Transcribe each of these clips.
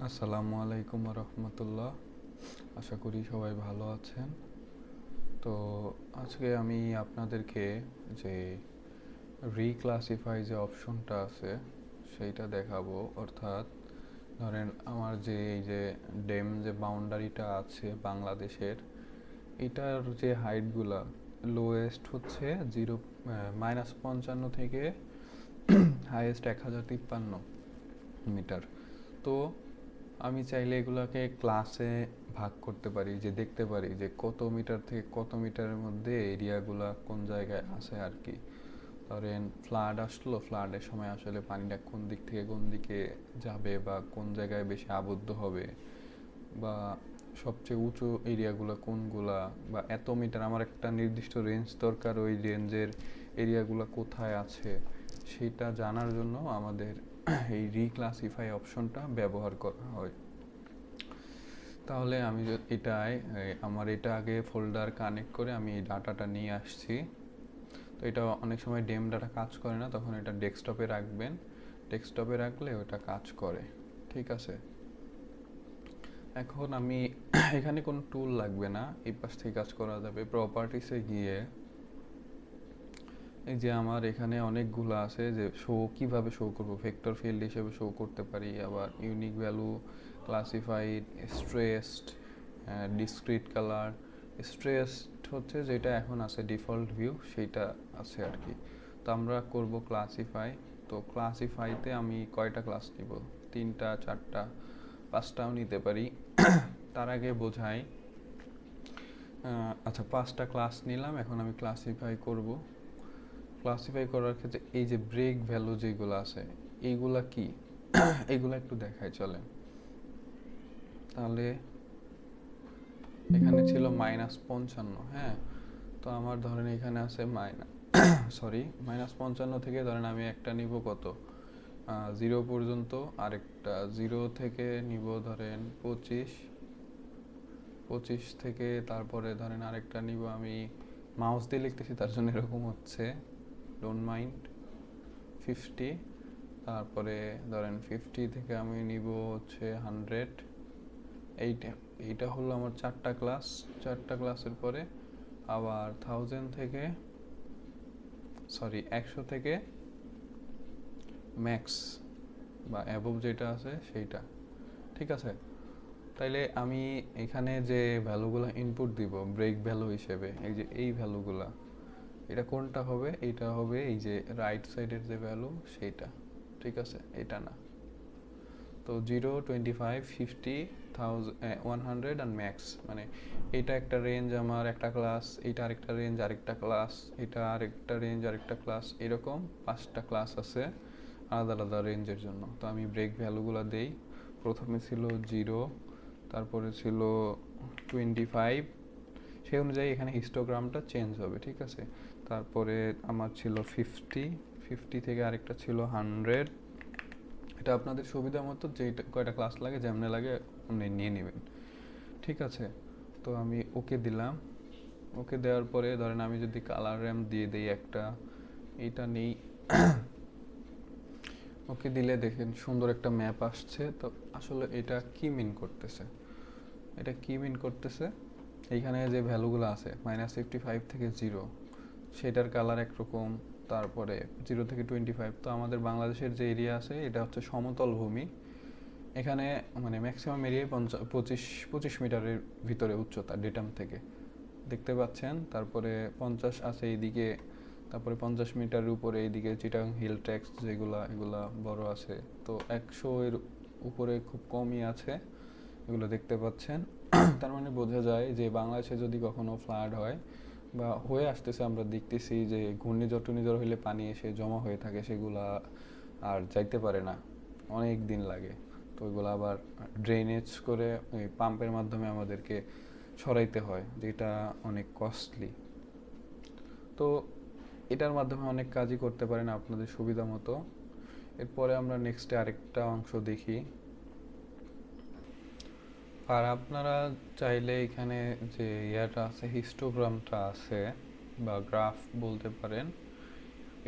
আসসালামু আলাইকুম রহমতুল্লাহ। আশা করি সবাই ভালো আছেন। তো আজকে আমি আপনাদেরকে যে রিক্লাসিফাই যে অপশনটা আছে সেইটা দেখাবো। অর্থাৎ ধরেন আমার যে এই যে যে বাউন্ডারিটা আছে বাংলাদেশের, এটার যে হাইটগুলা লোয়েস্ট হচ্ছে 55 থেকে হাইয়েস্ট 1053 মিটার। তো আমি চাইলে এগুলোকে ক্লাসে ভাগ করতে পারি, যে দেখতে পারি যে কত মিটার থেকে কত মিটারের মধ্যে এরিয়াগুলা কোন জায়গায় আছে আর কি। ধরেন ফ্লাড আসলো, ফ্লাডের সময় আসলে পানিটা কোন দিক থেকে কোন দিকে যাবে বা কোন জায়গায় বেশি আবদ্ধ হবে, বা সবচেয়ে উঁচু এরিয়াগুলো কোনগুলা, বা এত মিটার আমার একটা নির্দিষ্ট রেঞ্জ দরকার, ওই রেঞ্জের এরিয়াগুলো কোথায় আছে সেটা জানার জন্য আমাদের এই রিক্লাসিফাই অপশনটা ব্যবহার করা হয়। তাহলে আমি আমার এটা আগে ফোল্ডার কানেক্ট করে আমি এই ডাটাটা নিয়ে আসছি। তো এটা অনেক সময় ডেম ডাটা কাজ করে না, তখন এটা ডেস্কটপে রাখবেন। ডেস্কটপে রাখলে ওটা কাজ করে, ঠিক আছে। এখন আমি এখানে কোনো টুল লাগবে না, এই পাশ থেকে কাজ করা যাবে। প্রপার্টিসে গিয়ে এই যে আমার এখানে অনেকগুলো আছে, যে কিভাবে শো করব, ভেক্টর ফিল্ড হিসেবে শো করতে পারি, আবার unique value, classified, stressed, discrete colour. Stressed হচ্ছে যেটা এখন আছে ডিফল্ট ভিউ, সেইটা আছে আর কি। তো আমরা করব ক্লাসিফাই। তো ক্লাসিফাইতে আমি কয়টা ক্লাস নিব? 3টা, 4টা, 5টাও নিতে পারি। তার আগে বোঝাই, আচ্ছা 5টা ক্লাস নিলাম, এখন আমি ক্লাসিফাই করব। ক্লাসিফাই করার ক্ষেত্রে এই যে ব্রেক ভ্যালু যেগুলো আছে, এইগুলা কি এইগুলা একটু দেখাই চলেন। তাহলে এখানে ছিল -55, হ্যাঁ। তো আমার ধরেন এখানে আছে -55 থেকে ধরেন আমি একটা নিব কত, 0 পর্যন্ত, আরেকটা 0 থেকে নিব ধরেন 25 থেকে, তারপরে ধরেন আরেকটা নিব, আমি মাউস দিয়ে লিখতেছি তার জন্য এরকম হচ্ছে, ডোন্ট মাইন্ড, 50। তারপরে ধরেন 50 থেকে আমি নিব হচ্ছে 100। এইটা এইটা হলো আমার 4টা ক্লাস। 4টা ক্লাসের পরে আবার 100 থেকে ম্যাক্স বা অ্যাবভ যেটা আছে সেইটা, ঠিক আছে। তাইলে আমি এখানে যে ভ্যালুগুলো ইনপুট দিব ব্রেক ভ্যালু হিসেবে, এই যে এই ভ্যালুগুলা, এটা কোনটা হবে? এটা হবে এই যে রাইট সাইডের যে ভ্যালু সেইটা, ঠিক আছে, এটা না। তো 0, 25, 50, 100 অ্যান্ড ম্যাক্স, মানে এটা একটা রেঞ্জ আমার একটা ক্লাস, এটা আরেকটা রেঞ্জ আরেকটা ক্লাস, এটা আরেকটা রেঞ্জ আরেকটা ক্লাস, এরকম 5টা ক্লাস আছে আলাদা আলাদা রেঞ্জের জন্য। তো আমি ব্রেক ভ্যালুগুলো দেই। প্রথমে ছিল 0, তারপরে ছিল 25, সেই অনুযায়ী এখানে হিস্টোগ্রামটা চেঞ্জ হবে, ঠিক আছে। তারপরে আমার ছিল 50 থেকে আরেকটা ছিল 100। এটা আপনাদের সুবিধা মতো যে কয়টা ক্লাস লাগে যেমনে লাগে আপনি নিয়ে নেবেন, ঠিক আছে। তো আমি ওকে দিলাম। ওকে দেওয়ার পরে ধরেন আমি যদি কালার র্যাম্প দিয়ে দিই একটা, এইটা নেই। ওকে দিলে দেখেন সুন্দর একটা ম্যাপ আসছে। তো আসলে এটা কি মিন করতেছে, এটা কি মিন করতেছে, এইখানে যে ভ্যালুগুলো আছে -55 থেকে 0, সেটার কালার একরকম। তারপরে 0 থেকে 25, তো আমাদের বাংলাদেশের যে এরিয়া আছে এটা হচ্ছে সমতল ভূমি। এখানে মানে ম্যাক্সিমাম এরিয়ায় 25 মিটারের ভিতরে উচ্চতা ডেটাম থেকে দেখতে পাচ্ছেন। তারপরে 50 আছে এইদিকে, তারপরে 50 মিটারের উপরে এইদিকে চিটাং হিল ট্র্যাক্স যেগুলা, এগুলা বড় আছে। তো 100 এর উপরে খুব কমই আছে, এগুলো দেখতে পাচ্ছেন। তার মানে বোঝা যায় যে বাংলাদেশে যদি কখনো ফ্লাড হয় বা হয়ে আসতেছে, আমরা দেখতেছি যে ঘূর্ণিঝড় টুর্ণিঝড় হলে পানি এসে জমা হয়ে থাকে, সেগুলা আর যাইতে পারে না, অনেক দিন লাগে। তো ওইগুলো আবার ড্রেনেজ করে ওই পাম্পের মাধ্যমে আমাদেরকে সরাইতে হয়, যেটা অনেক কস্টলি। তো এটার মাধ্যমে অনেক কাজই করতে পারেন আপনাদের সুবিধা মতো। এরপরে আমরা নেক্সটে আরেকটা অংশ দেখি। আর আপনারা চাইলে এখানে যে ইয়াটা আছে, হিস্টোগ্রামটা আছে বা গ্রাফ বলতে পারেন,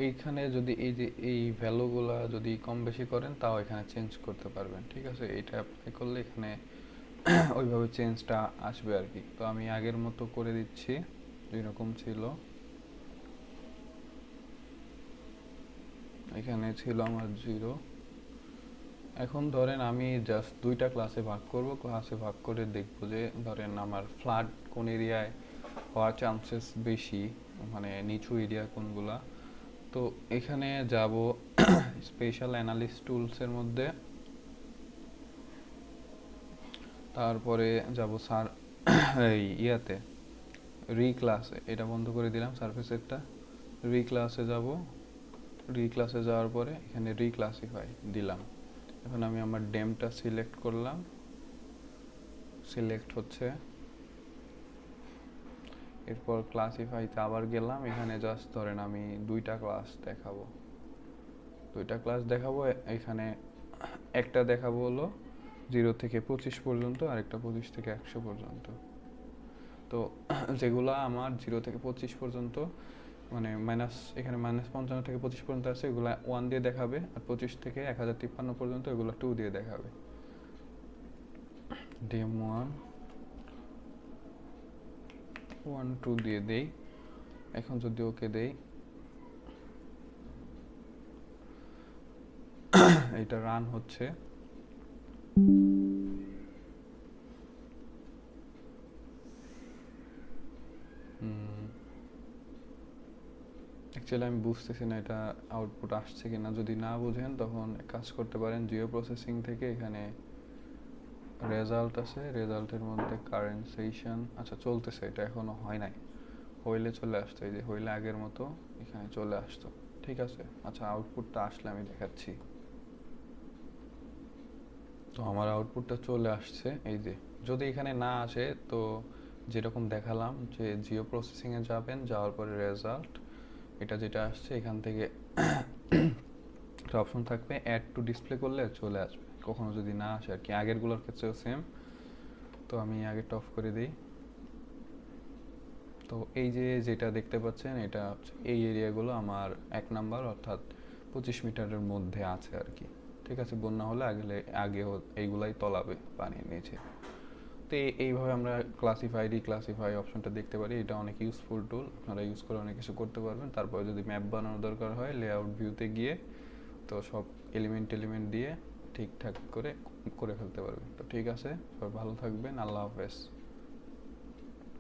এইখানে যদি এই যে এই ভ্যালুগুলা যদি কম বেশি করেন তাও এখানে চেঞ্জ করতে পারবেন, ঠিক আছে। এইটা অ্যাপ্লাই করলে এখানে ওইভাবে চেঞ্জটা আসবে আর কি। তো আমি আগের মতো করে দিচ্ছি যেরকম ছিল। এখানে ছিল আমার 0। এখন ধরেন আমি জাস্ট দুইটা ক্লাসে ভাগ করব, ক্লাসে ভাগ করে দেখব যে ধরেন আমার ফ্লাড কোন এরিয়ায় হওয়ার চান্সেস বেশি, মানে নিচু এরিয়া কোনগুলা। তো এখানে যাব স্পেশাল অ্যানালিস্ট টুলসের মধ্যে, তারপরে যাব স্যার এই ইয়াতে রিক্লাসে, এটা বন্ধ করে দিলাম সারফেসেরটা। রিক্লাসে যাব, রিক্লাসে যাওয়ার পরে এখানে রিক্লাসিফাই দিলাম। এখন আমি আমার ডেমটা সিলেক্ট করলাম, সিলেক্ট হচ্ছে। এরপর ক্লাসিফাইতে আবার গেলাম, এখানে জাস্ট ধরেন আমি দুইটা ক্লাস দেখাবো, এখানে একটা দেখাবো হলো 0 থেকে 25 পর্যন্ত, আর একটা 25 থেকে 100 পর্যন্ত। তো যেগুলা আমার 0 থেকে 25 পর্যন্ত, মানে এখানে -55 থেকে 25 পর্যন্ত আছে, এগুলা 1 দিয়ে দেখাবে, আর 25 থেকে 1053 পর্যন্ত এগুলো 2 দিয়ে দেখাবে। ডিএম 1 1 2 দিয়ে দেই। এখন যদি ওকে দেই, এটা রান হচ্ছে। অ্যাকচুয়ালি আমি বুঝতেছি না এটা আউটপুট আসছে কিনা। যদি না বুঝেন তখন কাজ করতে পারেন, জিও প্রসেসিং থেকে এখানে রেজাল্ট আছে, রেজাল্টের মধ্যে কারেন্ট সেশন, আচ্ছা চলতেছে, এটা এখনো হয় নাই, হইলে চলে আসতো। এই যে হইলে আগের মতো এখানে চলে আসতো, ঠিক আছে। আচ্ছা আউটপুটটা আসলে আমি দেখাচ্ছি। তো আমার আউটপুটটা চলে আসছে, এই যে। যদি এখানে না আসে তো যেরকম দেখালাম যে জিও প্রসেসিংয়ে যাবেন, যাওয়ার পরে রেজাল্ট, এটা যেটা আসছে এখান থেকে একটা অপশন থাকবে অ্যাড টু ডিসপ্লে, করলে চলে আসবে। কখনো যদি না আসে আর কি, আগেরগুলোর ক্ষেত্রেও সেম। তো আমি আগেরটা অফ করে দিই। তো এই যে যেটা দেখতে পাচ্ছেন, এটা এই এরিয়াগুলো আমার 1 নাম্বার অর্থাৎ 25 মিটারের মধ্যে আছে আর কি, ঠিক আছে। বন্যা হলে আগে এইগুলাই তলাবে পানির নিচে। তো এইভাবে আমরা ক্লাসিফাই রিক্লাসিফাই অপশনটা দেখতে পারি। এটা অনেক ইউজফুল টুল, আপনারা ইউজ করে অনেক কিছু করতে পারবেন। তারপরে যদি ম্যাপ বানানোর দরকার হয়, লেআউট ভিউতে গিয়ে তো সব এলিমেন্ট দিয়ে ঠিকঠাক করে করে ফেলতে পারবেন। তো ঠিক আছে, সবাই ভালো থাকবেন, আল্লাহ হাফেজ।